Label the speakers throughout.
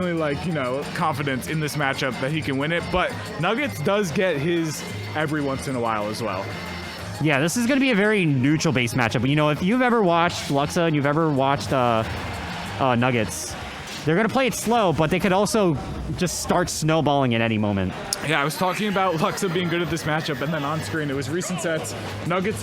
Speaker 1: like, you know, confidence in this matchup that he can win it, but Nuggetz does get his every once in a while as well.
Speaker 2: Yeah, this is going to be a very neutral-based matchup. You know, if you've ever watched Luxa and you've ever watched Nuggetz, they're going to play it slow, but they could also just start snowballing at any moment.
Speaker 1: Yeah, I was talking about Luxa being good at this matchup, and then on screen it was recent sets, Nuggetz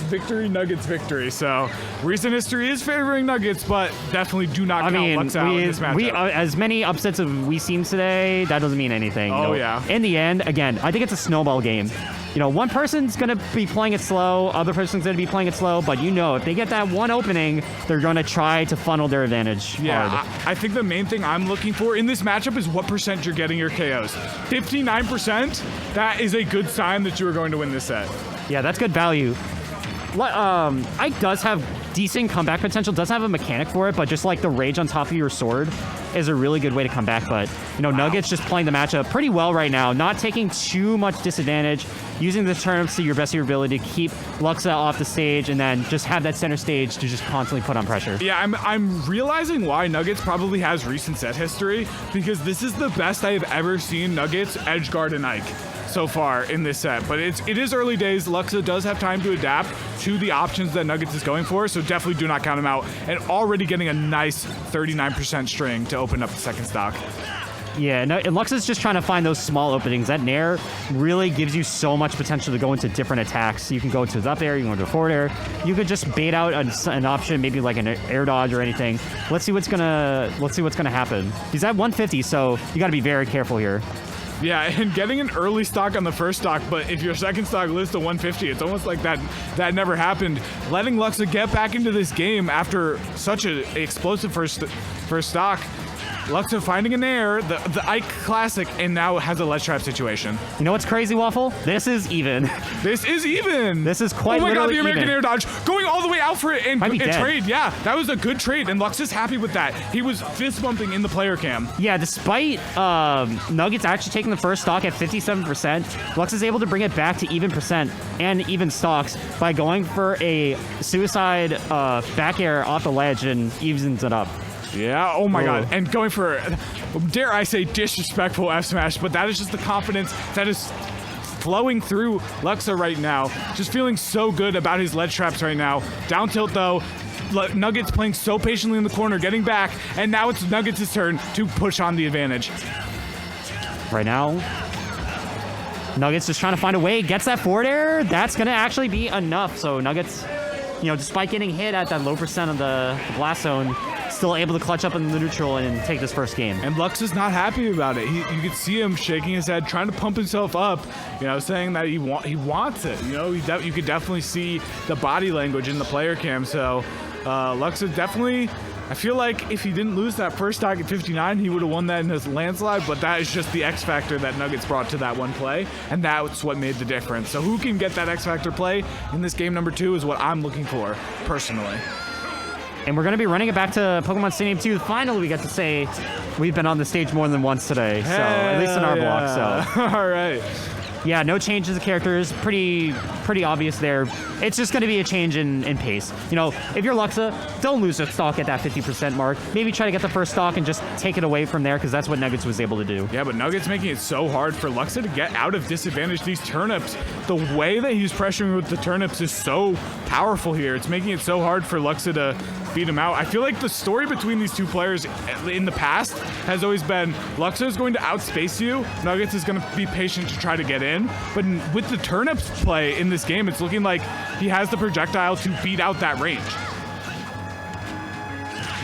Speaker 1: victory. So recent history is favoring Nuggetz, but definitely do not count Luxa out in this matchup.
Speaker 2: As many upsets as we've seen today, that doesn't mean anything.
Speaker 1: Oh,
Speaker 2: no.
Speaker 1: yeah.
Speaker 2: In the end, again, I think it's a snowball game. You know, one person's going to be playing it slow, other person's going to be playing it slow, but you know, if they get that one opening, they're going to try to funnel their advantage hard.
Speaker 1: I think the main thing I'm looking for in this matchup is what percent you're getting your KOs. 59%, that is a good sign that you are going to win this set.
Speaker 2: Yeah, that's good value. Ike does have decent comeback potential, doesn't have a mechanic for it, but just like the rage on top of your sword is a really good way to come back. But, you know, Nuggetz just playing the matchup pretty well right now, not taking too much disadvantage, using the turnips to your best of your ability to keep Luxa off the stage and then just have that center stage to just constantly put on pressure.
Speaker 1: Yeah, I'm realizing why Nuggetz probably has recent set history, because this is the best I have ever seen Nuggetz edgeguard and Ike so far in this set. But it is early days. Luxa does have time to adapt to the options that Nuggetz is going for, so definitely do not count him out. And already getting a nice 39% string to open up the second stock.
Speaker 2: Yeah, no, and Luxa's just trying to find those small openings. That Nair really gives you so much potential to go into different attacks. You can go to the up air, you can go to the forward air. You could just bait out an option, maybe like an air dodge or anything. Let's see what's gonna happen. He's at 150, so you got to be very careful here.
Speaker 1: Yeah, and getting an early stock on the first stock, but if your second stock lives to 150, it's almost like that never happened. Letting Luxa get back into this game after such an explosive first stock. Luxa finding an air, the Ike classic, and now has a ledge trap situation.
Speaker 2: You know what's crazy, Waffle? This is even.
Speaker 1: This is even.
Speaker 2: This is quite literally
Speaker 1: Oh my god, the American
Speaker 2: even.
Speaker 1: Air dodge going all the way out for it and trade. Yeah, that was a good trade, and Luxa's happy with that. He was fist bumping in the player cam.
Speaker 2: Yeah, despite Nuggetz actually taking the first stock at 57%, Lux is able to bring it back to even percent and even stocks by going for a suicide back air off the ledge and evens it up.
Speaker 1: Yeah, oh my god. And going for, dare I say, disrespectful F smash, but that is just the confidence that is flowing through Luxa right now. Just feeling so good about his ledge traps right now. Down tilt though, Nuggetz playing so patiently in the corner, getting back, and now it's Nuggetz' turn to push on the advantage.
Speaker 2: Right now, Nuggetz just trying to find a way, gets that forward air. That's going to actually be enough. So Nuggetz, you know, despite getting hit at that low percent of the blast zone, still able to clutch up in the neutral and take this first game.
Speaker 1: And Lux is not happy about it. You could see him shaking his head, trying to pump himself up, you know, saying that he wants it. You know, you could definitely see the body language in the player cam. So Lux is definitely, I feel like if he didn't lose that first stock at 59, he would have won that in his landslide, but that is just the X factor that Nuggetz brought to that one play, and that's what made the difference. So who can get that X factor play in this game number 2 is what I'm looking for, personally.
Speaker 2: And we're going to be running it back to Pokemon Stadium 2. Finally, we get to say we've been on the stage more than once today, so at least in our block. So
Speaker 1: all right.
Speaker 2: Yeah, no changes of characters. Pretty obvious there. It's just going to be a change in pace. You know, if you're Luxa, don't lose a stock at that 50% mark. Maybe try to get the first stock and just take it away from there, because that's what Nuggetz was able to do.
Speaker 1: Yeah, but Nuggetz making it so hard for Luxa to get out of disadvantage. These turnips, the way that he's pressuring with the turnips is so powerful here. It's making it so hard for Luxa to beat him out. I feel like the story between these two players in the past has always been Luxa is going to outspace you. Nuggetz is going to be patient to try to get in. But with the turnips play in this game, it's looking like he has the projectile to beat out that range.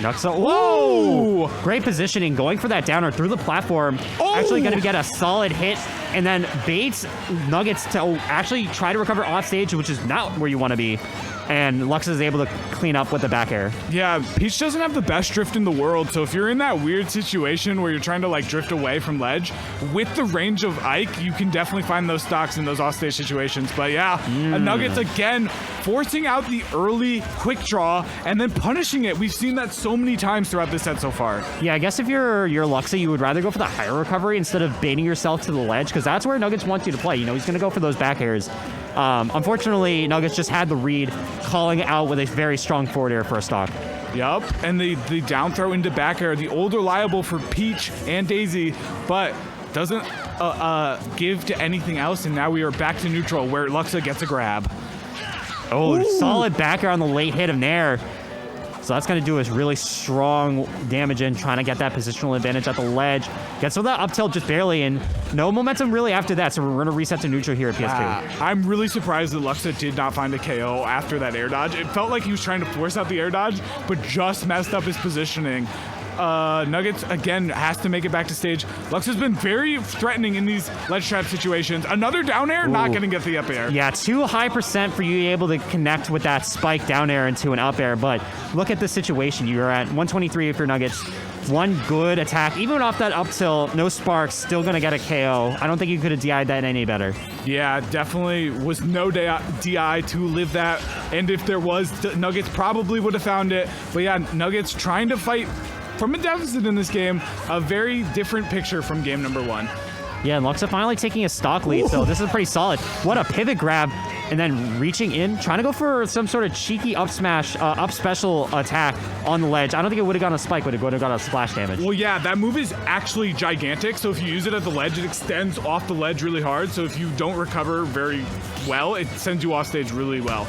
Speaker 2: Nuxa, whoa! Great positioning, going for that downer through the platform.
Speaker 1: Oh!
Speaker 2: Actually going to get a solid hit, and then baits Nuggetz to actually try to recover off stage, which is not where you want to be. And Luxa is able to clean up with the back air. Yeah,
Speaker 1: Peach doesn't have the best drift in the world, so if you're in that weird situation where you're trying to like drift away from ledge, with the range of Ike, you can definitely find those stocks in those off-stage situations. But yeah, Nuggetz again forcing out the early quick draw and then punishing it. We've seen that so many times throughout this set so far.
Speaker 2: Yeah, I guess if you're Luxa, you would rather go for the higher recovery instead of baiting yourself to the ledge, because that's where Nuggetz wants you to play. You know, he's going to go for those back airs. Unfortunately, Nuggetz just had the read, calling out with a very strong forward air for a stock.
Speaker 1: Yup, and the down throw into back air, the old reliable for Peach and Daisy, but doesn't give to anything else, and now we are back to neutral where Luxa gets a grab.
Speaker 2: Oh, solid back air on the late hit of Nair. So that's going to do us really strong damage in trying to get that positional advantage at the ledge. Gets with that up tilt just barely, and no momentum really after that, so we're going to reset to neutral here at PS2.
Speaker 1: I'm really surprised that Luxa did not find a KO after that air dodge. It felt like he was trying to force out the air dodge, but just messed up his positioning. Nuggetz, again, has to make it back to stage. Lux has been very threatening in these ledge trap situations. Another down air, not going to get the up air.
Speaker 2: Yeah, too high percent for you able to connect with that spike down air into an up air, but look at the situation. You're at 123 if you're Nuggetz. One good attack, even off that up tilt, no sparks, still going to get a KO. I don't think you could have DI'd that any better.
Speaker 1: Yeah, definitely was no DI to live that, and if there was, Nuggetz probably would have found it. But yeah, Nuggetz trying to fight from a deficit in this game, a very different picture from game number 1.
Speaker 2: Yeah, and Luxa finally taking a stock lead, so this is pretty solid. What a pivot grab, and then reaching in, trying to go for some sort of cheeky up smash, up special attack on the ledge. I don't think it would have gotten a spike, but it would have got a splash damage.
Speaker 1: Well, yeah, that move is actually gigantic, so if you use it at the ledge, it extends off the ledge really hard, so if you don't recover very well, it sends you off stage really well.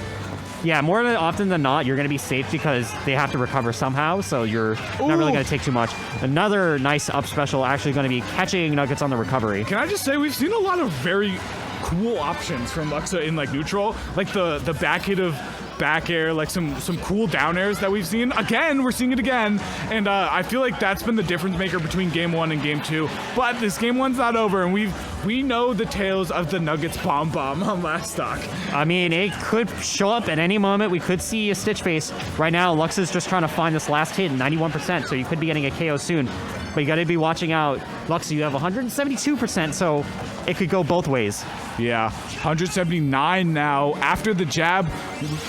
Speaker 2: Yeah, more often than not, you're going to be safe because they have to recover somehow, so you're not really going to take too much. Another nice up special actually going to be catching Nuggetz on the recovery.
Speaker 1: Can I just say, we've seen a lot of very cool options from Luxa in like neutral, like the back hit of back air, like some cool down airs that we've seen. Again, we're seeing it again, and I feel like that's been the difference maker between game 1 and game 2. But this game 1's not over, and we know the tales of the Nuggetz bomb on last stock.
Speaker 2: I mean, it could show up at any moment. We could see a Stitch face. Right now, Lux is just trying to find this last hit, 91%, so you could be getting a KO soon. But you got to be watching out. Lux, you have 172%, so it could go both ways.
Speaker 1: Yeah, 179 now. After the jab,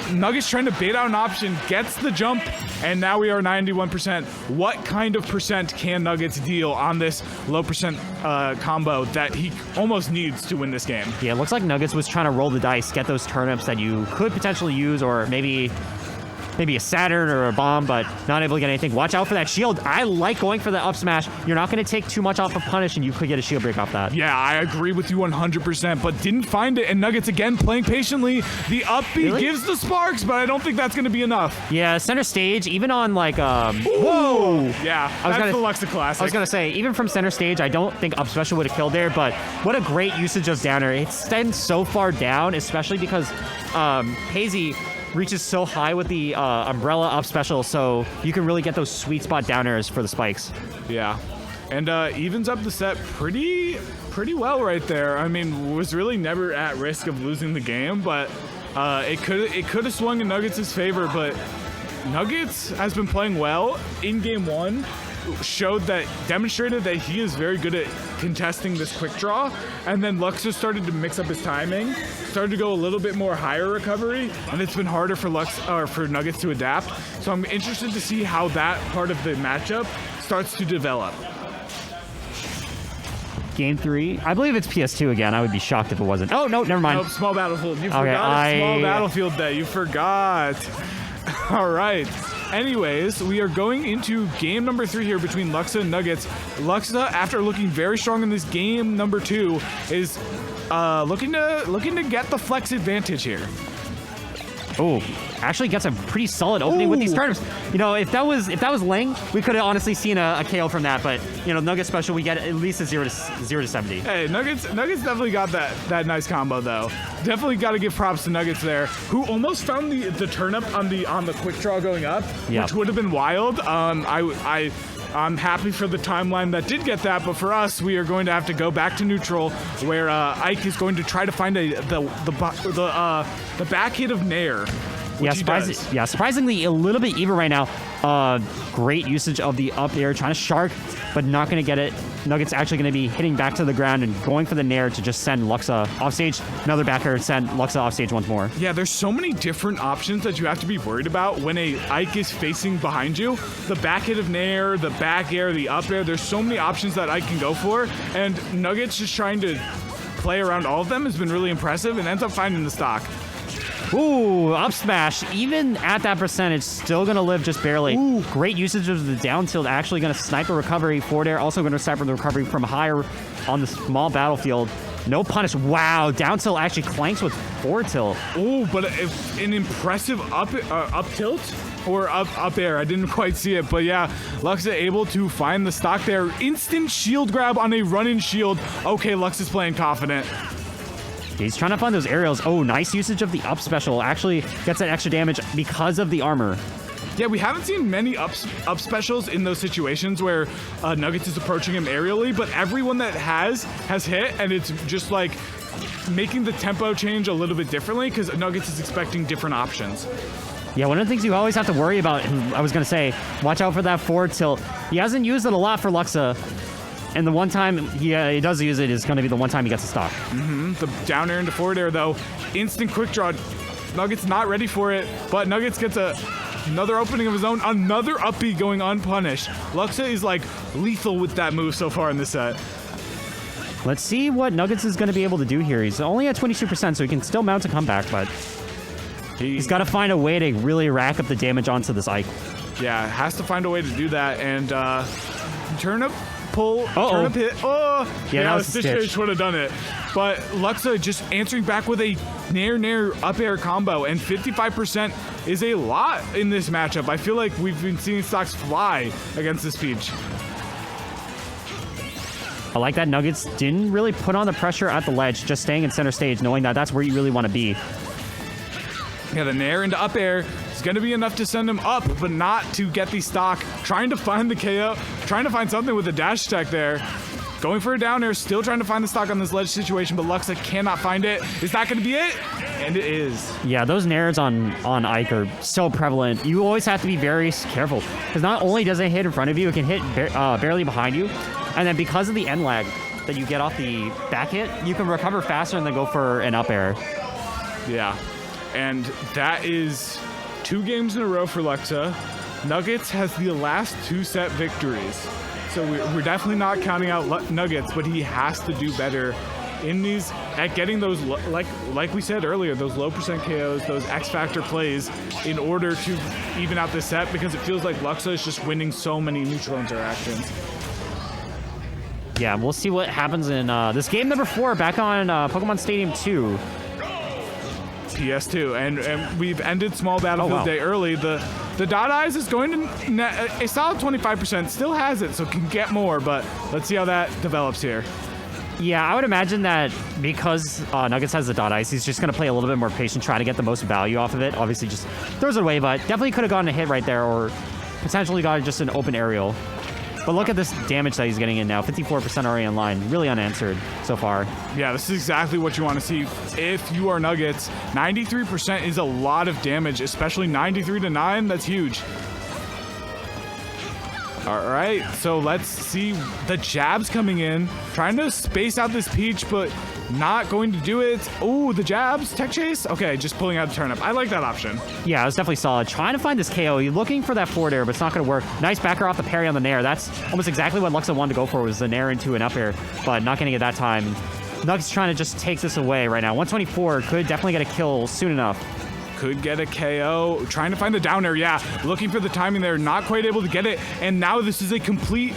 Speaker 1: Nuggetz trying to bait out an option, gets the jump, and now we are 91%. What kind of percent can Nuggetz deal on this low percent combo that he almost needs to win this game?
Speaker 2: Yeah, it looks like Nuggetz was trying to roll the dice, get those turnips that you could potentially use, or maybe a Saturn or a bomb, but not able to get anything. Watch out for that shield. I like going for the up smash. You're not going to take too much off of punish, and you could get a shield break off that.
Speaker 1: Yeah, I agree with you 100%, but didn't find it, and Nuggetz again playing patiently. The up B gives the sparks, but I don't think that's going to be enough.
Speaker 2: Yeah, center stage, even on like,
Speaker 1: whoa! Yeah, that's the Luxa classic.
Speaker 2: I was going to say, even from center stage, I don't think up special would have killed there, but what a great usage of downer. It extends so far down, especially because Hazy reaches so high with the umbrella up special, so you can really get those sweet spot down airs for the spikes.
Speaker 1: Yeah, and evens up the set pretty well right there. I mean, was really never at risk of losing the game, but it could have swung in Nuggetz' favor. But Nuggetz has been playing well in game 1. Demonstrated that he is very good at contesting this quick draw, and then Luxa started to mix up his timing, started to go a little bit more higher recovery, and it's been harder for Nuggetz to adapt. So I'm interested to see how that part of the matchup starts to develop.
Speaker 2: Game 3, I believe it's PS2 again. I would be shocked if it wasn't. Oh no, never mind.
Speaker 1: Nope, small battlefield. You forgot a small battlefield day. You forgot. All right. Anyways, we are going into game number 3 here between Luxa and Nuggetz. Luxa, after looking very strong in this game number 2, is looking to get the flex advantage here.
Speaker 2: Oh, actually gets a pretty solid opening with these turnips. You know, if that was Lang, we could have honestly seen a KO from that. But you know, Nuggetz special, we get at least a 0 to 70.
Speaker 1: Hey, Nuggetz definitely got that nice combo though. Definitely got to give props to Nuggetz there, who almost found the turnip on the quick draw going up, which would have been wild. I'm happy for the timeline that did get that, but for us, we are going to have to go back to neutral, where Ike is going to try to find the back hit of Nair.
Speaker 2: Surprisingly a little bit even right now. Great usage of the up air, trying to shark, but not going to get it. Nuggetz actually going to be hitting back to the ground and going for the Nair to just send Luxa off stage. Another back air, send Luxa off stage once more. Yeah, there's so many different options that you have to be worried about when a Ike is facing behind you. The back hit of Nair, the back air, the up air, there's so many options that Ike can go for, and Nuggetz just trying to play around all of them has been really impressive and ends up finding the stock. Ooh, up smash. Even at that percentage, still going to live just barely.
Speaker 1: Ooh.
Speaker 2: Great usage of the down tilt, actually going to snipe a recovery. Forward air also going to snipe the recovery from higher on the small battlefield. No punish. Wow, down tilt actually clanks with forward tilt.
Speaker 1: Oh, but an impressive up tilt or up air. I didn't quite see it, but yeah, Luxa able to find the stock there. Instant shield grab on a run-in shield. Okay, Lux is playing confident.
Speaker 2: He's trying to find those aerials. Oh, nice usage of the up special. Actually gets that extra damage because of the armor.
Speaker 1: Yeah, we haven't seen many up specials in those situations where Nuggetz is approaching him aerially, but everyone that has hit, and it's just like making the tempo change a little bit differently because Nuggetz is expecting different options.
Speaker 2: Yeah, one of the things you always have to worry about, I was going to say, watch out for that forward tilt. He hasn't used it a lot for Luxa, and the one time he does use it is going to be the one time he gets a stock.
Speaker 1: The down air into forward air, though, instant quick draw. Nuggetz not ready for it, but Nuggetz gets another opening of his own, another up B going unpunished. Luxa is like lethal with that move so far in this set.
Speaker 2: Let's see what Nuggetz is going to be able to do here. He's only at 22%, so he can still mount a comeback, but he's got to find a way to really rack up the damage onto this Ike.
Speaker 1: Yeah, has to find a way to do that, and turnip, pull, turnip hit. Oh,
Speaker 2: yeah, that was
Speaker 1: Stitch would have done it. But Luxa just answering back with a nair up air combo, and 55% is a lot in this matchup. I feel like we've been seeing stocks fly against this Peach.
Speaker 2: I like that Nuggetz didn't really put on the pressure at the ledge, just staying in center stage, knowing that that's where you really want to be.
Speaker 1: Yeah, the nair into up air is going to be enough to send him up, but not to get the stock. Trying to find the KO, trying to find something with the dash attack there. Going for a down air, still trying to find the stock on this ledge situation, but Luxa cannot find it. Is that going to be it? And it is.
Speaker 2: Yeah, those nairs on Ike are so prevalent. You always have to be very careful, because not only does it hit in front of you, it can hit barely behind you. And then because of the end lag that you get off the back hit, you can recover faster and then go for an up air.
Speaker 1: Yeah, and that is 2 games in a row for Luxa. Nuggetz has the last 2 set victories. So we're definitely not counting out Nuggetz, but he has to do better in these, at getting those, like we said earlier, those low percent KOs, those X Factor plays in order to even out this set, because it feels like Luxa is just winning so many neutral interactions.
Speaker 2: Yeah, we'll see what happens in this game number 4 back on Pokemon Stadium 2.
Speaker 1: PS2, and we've ended small battlefield day early. The Dot Eyes is going to net a solid 25%, still has it, so can get more, but let's see how that develops here.
Speaker 2: Yeah, I would imagine that because Nuggetz has the Dot Eyes, he's just going to play a little bit more patient, try to get the most value off of it. Obviously just throws it away, but definitely could have gotten a hit right there, or potentially got just an open aerial. But look at this damage that he's getting in now. 54% already in line. Really unanswered so far. Yeah,
Speaker 1: this is exactly what you want to see if you are Nuggetz. 93% is a lot of damage, especially 93 to 9. That's huge. All right, so let's see the jabs coming in. Trying to space out this Peach, but not going to do it. Oh, the jabs, tech chase. Okay, just pulling out the turnip. I like that option.
Speaker 2: Yeah, it was definitely solid. Trying to find this KO. You're looking for that forward air, but it's not going to work. Nice backer off the parry on the nair. That's almost exactly what Luxa wanted to go for, was the nair into an up air, but not getting it that time. Nuggetz trying to just take this away right now. 124 could definitely get a kill soon enough.
Speaker 1: Could get a KO. Trying to find the down air. Yeah, looking for the timing there. Not quite able to get it. And now this is a complete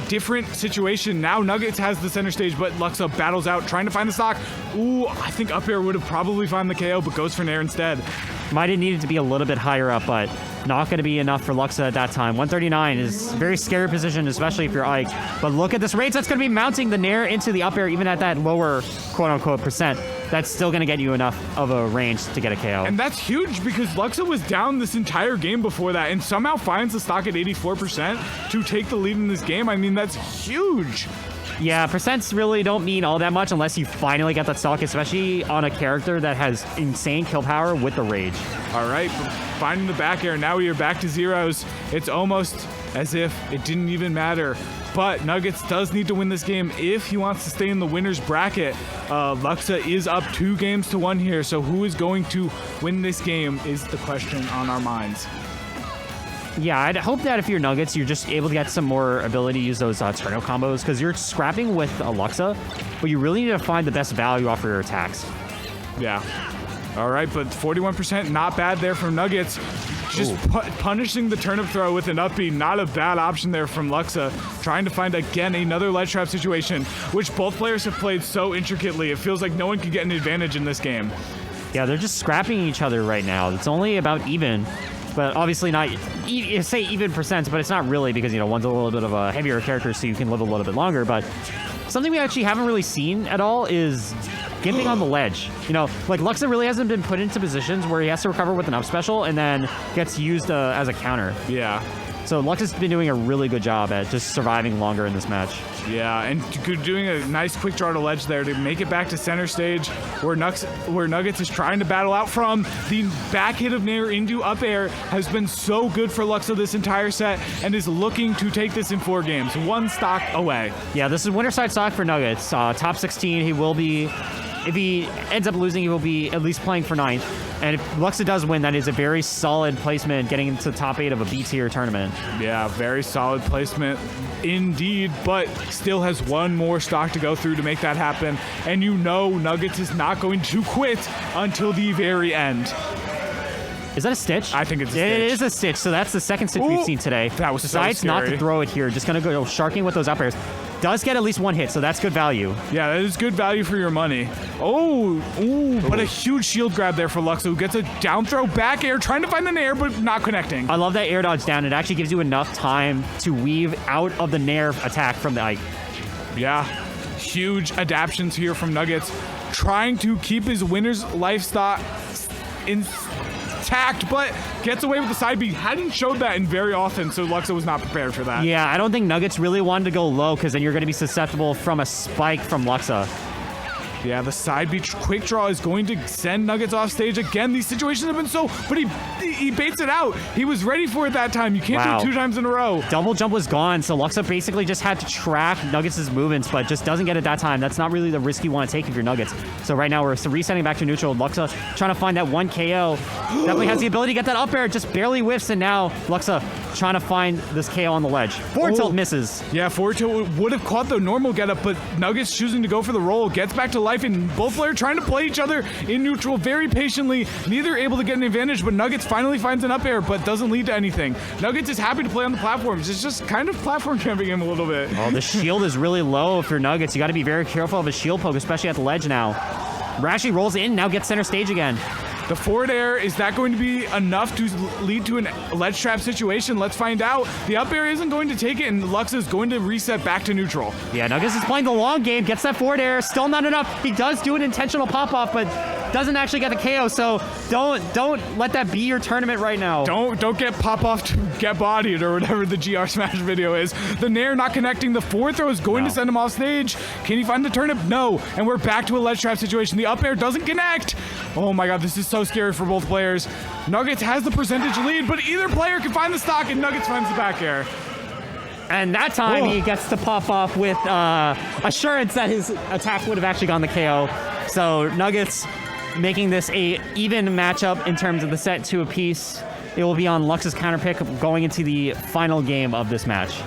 Speaker 1: different situation. Now Nuggetz has the center stage, but Luxa battles out, trying to find the stock. Ooh, I think up air would have probably found the KO, but goes for nair instead.
Speaker 2: Might have needed to be a little bit higher up, but not going to be enough for Luxa at that time. 139 is a very scary position, especially if you're Ike. But look at this rate. That's going to be mounting the nair into the up air, even at that lower quote-unquote percent. That's still going to get you enough of a range to get a KO.
Speaker 1: And that's huge because Luxa was down this entire game before that and somehow finds the stock at 84% to take the lead in this game. I mean, that's huge.
Speaker 2: Yeah, percents really don't mean all that much unless you finally get that stock, especially on a character that has insane kill power with the rage.
Speaker 1: All right, finding the back air. Now we are back to zeros. It's almost as if it didn't even matter. But Nuggetz does need to win this game if he wants to stay in the winner's bracket. Luxa is up 2 games to 1 here, so who is going to win this game is the question on our minds.
Speaker 2: Yeah, I'd hope that if you're Nuggetz, you're just able to get some more ability to use those turno combos, because you're scrapping with a Luxa, but you really need to find the best value off of your attacks.
Speaker 1: Yeah. All right, but 41%, not bad there from Nuggetz. Just punishing the turnip throw with an up B, not a bad option there from Luxa. Trying to find, again, another ledge trap situation, which both players have played so intricately. It feels like no one can get an advantage in this game.
Speaker 2: Yeah, they're just scrapping each other right now. It's only about even, but obviously not, say even percents, but it's not really because, you know, one's a little bit of a heavier character, so you can live a little bit longer. But something we actually haven't really seen at all is gimping on the ledge. You know, like Luxa really hasn't been put into positions where he has to recover with an up special and then gets used as a counter.
Speaker 1: Yeah.
Speaker 2: So Luxa's been doing a really good job at just surviving longer in this match.
Speaker 1: Yeah, and doing a nice quick draw to ledge there to make it back to center stage where Nuggetz is trying to battle out from. The back hit of Nair into up air has been so good for Luxa this entire set and is looking to take this in 4 games. 1 stock away.
Speaker 2: Yeah, this is winner side stock for Nuggetz. Top 16, he will be, if he ends up losing, he will be at least playing for 9th. And if Luxa does win, that is a very solid placement getting into the top 8 of a B-tier tournament.
Speaker 1: Yeah, very solid placement indeed, but still has 1 more stock to go through to make that happen. And you know Nuggetz is not going to quit until the very end.
Speaker 2: Is that a stitch?
Speaker 1: I think it's a stitch.
Speaker 2: It is a stitch, so that's the second stitch we've seen today.
Speaker 1: That was
Speaker 2: Decides
Speaker 1: so scary.
Speaker 2: not to throw it here, just gonna go sharking with those up airs. Does get at least 1 hit, so that's good value.
Speaker 1: Yeah, that is good value for your money. But a huge shield grab there for Luxa, who gets a down throw back air, trying to find the nair, but not connecting.
Speaker 2: I love that air dodge down. It actually gives you enough time to weave out of the nair attack from the Ike.
Speaker 1: Yeah, huge adaptions here from Nuggetz, trying to keep his winner's lifestyle intact, but gets away with the side B. Hadn't showed that in very often, so Luxa was not prepared for that.
Speaker 2: Yeah, I don't think Nuggetz really wanted to go low because then you're going to be susceptible from a spike from Luxa.
Speaker 1: Yeah, the side B quick draw is going to send Nuggetz off stage again. These situations have been but he baits it out. He was ready for it that time. You can't do it 2 times in a row.
Speaker 2: Double jump was gone, so Luxa basically just had to track Nuggetz' movements, but just doesn't get it that time. That's not really the risk you want to take if you're Nuggetz. So right now we're resetting back to neutral. Luxa trying to find that 1 KO. Definitely has the ability to get that up air, just barely whiffs, and now Luxa trying to find this KO on the ledge. Forward tilt misses.
Speaker 1: Yeah, forward tilt would have caught the normal getup, but Nuggetz choosing to go for the roll, gets back to life, and both players trying to play each other in neutral very patiently. Neither able to get an advantage, but Nuggetz finally finds an up air, but doesn't lead to anything. Nuggetz is happy to play on the platforms. It's just kind of platform camping him a little bit.
Speaker 2: Oh, the shield is really low if you're Nuggetz. You got to be very careful of a shield poke, especially at the ledge now. Rashi rolls in, now gets center stage again.
Speaker 1: The forward air, is that going to be enough to lead to a ledge trap situation? Let's find out. The up air isn't going to take it, and Luxa is going to reset back to neutral.
Speaker 2: Yeah, Nuggetz is playing the long game, gets that forward air, still not enough. He does do an intentional pop-off, but doesn't actually get the KO, so don't let that be your tournament right now.
Speaker 1: Don't get pop-off to get bodied or whatever the GR Smash video is. The nair not connecting. The forward throw is going to send him off stage. Can he find the turnip? No. And we're back to a ledge trap situation. The up air doesn't connect. Oh my god, this is so scary for both players. Nuggetz has the percentage lead, but either player can find the stock, and Nuggetz finds the back air.
Speaker 2: And that time he gets to pop off with assurance that his attack would have actually gone the KO. So Nuggetz making this a even matchup in terms of the set 2 apiece. It will be on Luxa's counter pick going into the final game of this match.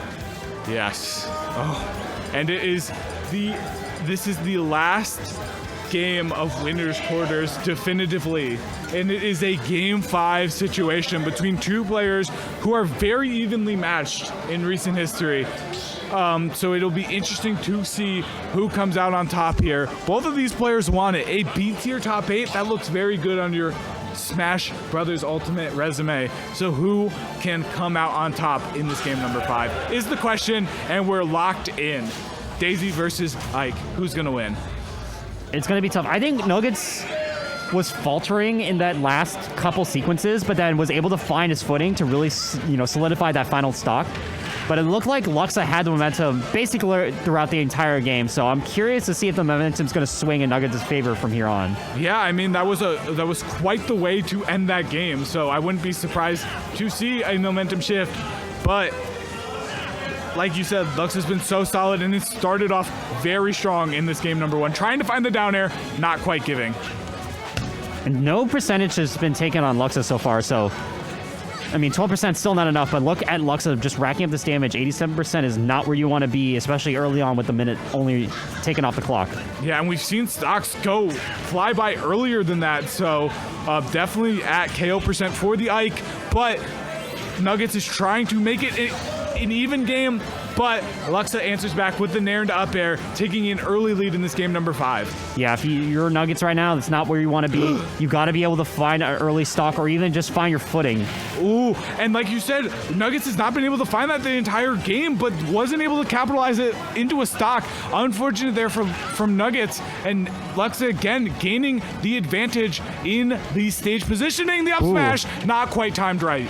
Speaker 1: Yes. Oh. And this is the last game of winners quarters definitively, and it is a game 5 situation between 2 players who are very evenly matched in recent history. So it'll be interesting to see who comes out on top here. Both of these players want it. A B-tier top 8, that looks very good on your Smash Brothers Ultimate resume. So who can come out on top in this game number 5 is the question, and we're locked in. Daisy versus Ike. Who's gonna win?
Speaker 2: It's going to be tough. I think Nuggetz was faltering in that last couple sequences, but then was able to find his footing to really, solidify that final stock. But it looked like Luxa had the momentum basically throughout the entire game, so I'm curious to see if the momentum's going to swing in Nuggetz' favor from here on.
Speaker 1: Yeah, I mean, that was quite the way to end that game, so I wouldn't be surprised to see a momentum shift. But like you said, Lux has been so solid, and it started off very strong in this game number 1. Trying to find the down air, not quite giving.
Speaker 2: And no percentage has been taken on Luxa so far, so I mean, 12% still not enough, but look at Luxa just racking up this damage. 87% is not where you want to be, especially early on with the minute only taken off the clock.
Speaker 1: Yeah, and we've seen stocks go fly by earlier than that, so definitely at KO percent for the Ike, but Nuggetz is trying to make it an even game, but Luxa answers back with the Nair into up air, taking an early lead in this game number 5.
Speaker 2: Yeah, if you're Nuggetz right now, that's not where you want to be. You got to be able to find an early stock or even just find your footing.
Speaker 1: Ooh, and like you said, Nuggetz has not been able to find that the entire game, but wasn't able to capitalize it into a stock. Unfortunate there from Nuggetz, and Luxa again gaining the advantage in the stage positioning. The up smash, not quite timed right.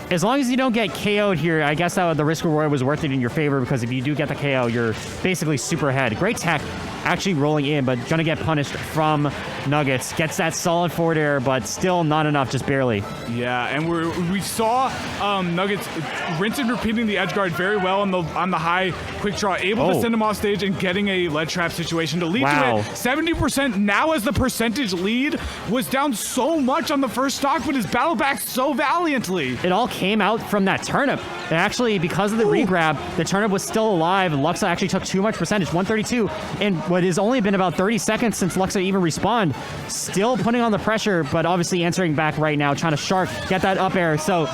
Speaker 2: As long as you don't get KO'd here, I guess that the risk reward was worth it in your favor, because if you do get the KO, you're basically super ahead. Great tech actually rolling in, but gonna get punished from Nuggetz. Gets that solid forward air, but still not enough, just barely.
Speaker 1: Yeah, and we saw Nuggetz rinse and repeating the edge guard very well on the high quick draw, able to send him off stage and getting a ledge trap situation to lead to it. 70% now as the percentage lead was down so much on the first stock, but his battle back so valiantly.
Speaker 2: It all came out from that turnip. And actually, because of the regrab, the turnip was still alive. Luxa actually took too much percentage, 132, and what has only been about 30 seconds since Luxa even respawned. Still putting on the pressure, but obviously answering back right now, trying to shark, get that up air. So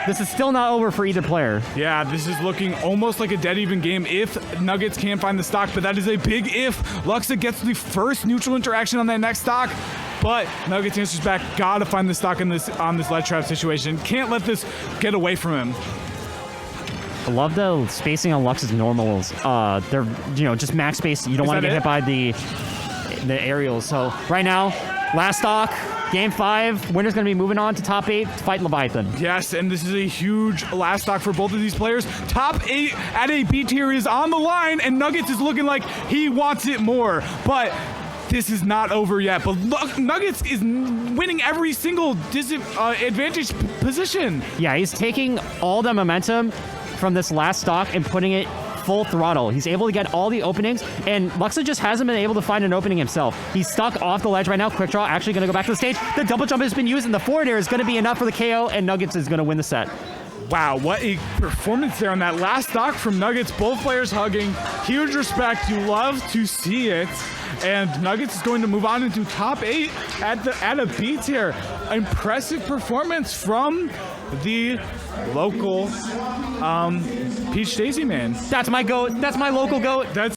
Speaker 2: this is still not over for either player.
Speaker 1: Yeah, this is looking almost like a dead even game if Nuggetz can find the stock, but that is a big if. Luxa gets the first neutral interaction on that next stock, but Nuggetz answers back, gotta find the stock on this ledge trap situation. Can't let this get away from him.
Speaker 2: I love the spacing on Lux's normals. They're, just max space. You don't want to get hit by the aerials. So right now, last stock, game 5. Winner's going to be moving on to top 8 to fight Leviathan.
Speaker 1: Yes, and this is a huge last stock for both of these players. Top 8 at a B tier is on the line, and Nuggetz is looking like he wants it more. But this is not over yet. But Nuggetz is winning every single advantage position.
Speaker 2: Yeah, he's taking all the momentum from this last stock and putting it full throttle. He's able to get all the openings, and Luxa just hasn't been able to find an opening himself. He's stuck off the ledge right now. Quick draw actually going to go back to the stage. The double jump has been used, and the forward air is going to be enough for the KO, and Nuggetz is going to win the set.
Speaker 1: Wow, what a performance there on that last stock from Nuggetz. Both players hugging. Huge respect. You love to see it. And Nuggetz is going to move on into top 8 at a B tier. Impressive performance from the local Peach Daisy man.
Speaker 2: That's my goat. That's my local goat.
Speaker 1: That's